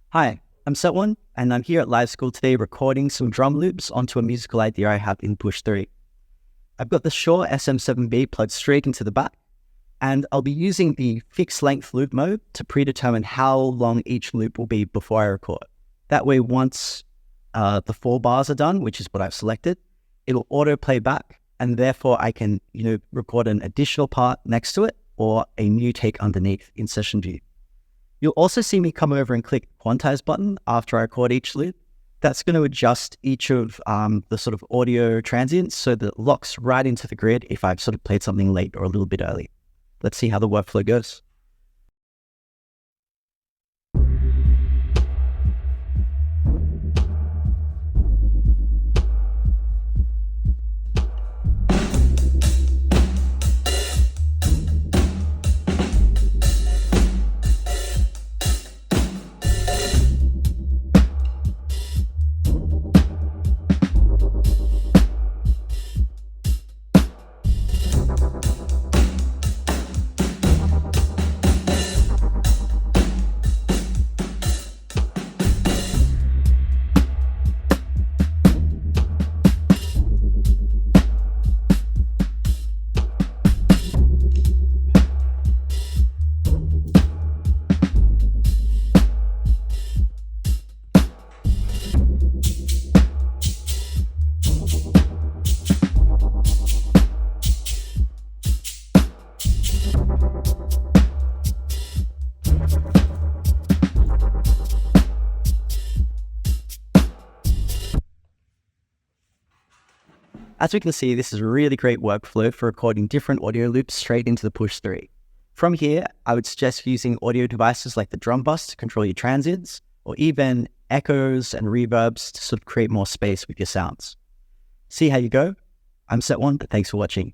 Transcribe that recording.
Hi, I'm Setwun, and I'm here at Liveschool today recording some drum loops onto a musical idea I have in Push 3. I've got the Shure SM7B plugged straight into the back, and I'll be using the fixed length loop mode to predetermine how long each loop will be before I record. That way, once the 4 bars are done, which is what I've selected, it'll auto play back, and therefore I can record an additional part next to it or a new take underneath in session view. You'll also see me come over and click the quantize button after I record each loop. That's going to adjust each of the sort of audio transients so that it locks right into the grid if I've sort of played something late or a little bit early. Let's see how the workflow goes. As we can see, this is a really great workflow for recording different audio loops straight into the Push 3. From here, I would suggest using audio devices like the drum bus to control your transients, or even echoes and reverbs to sort of create more space with your sounds. See how you go? I'm Setwun, thanks for watching.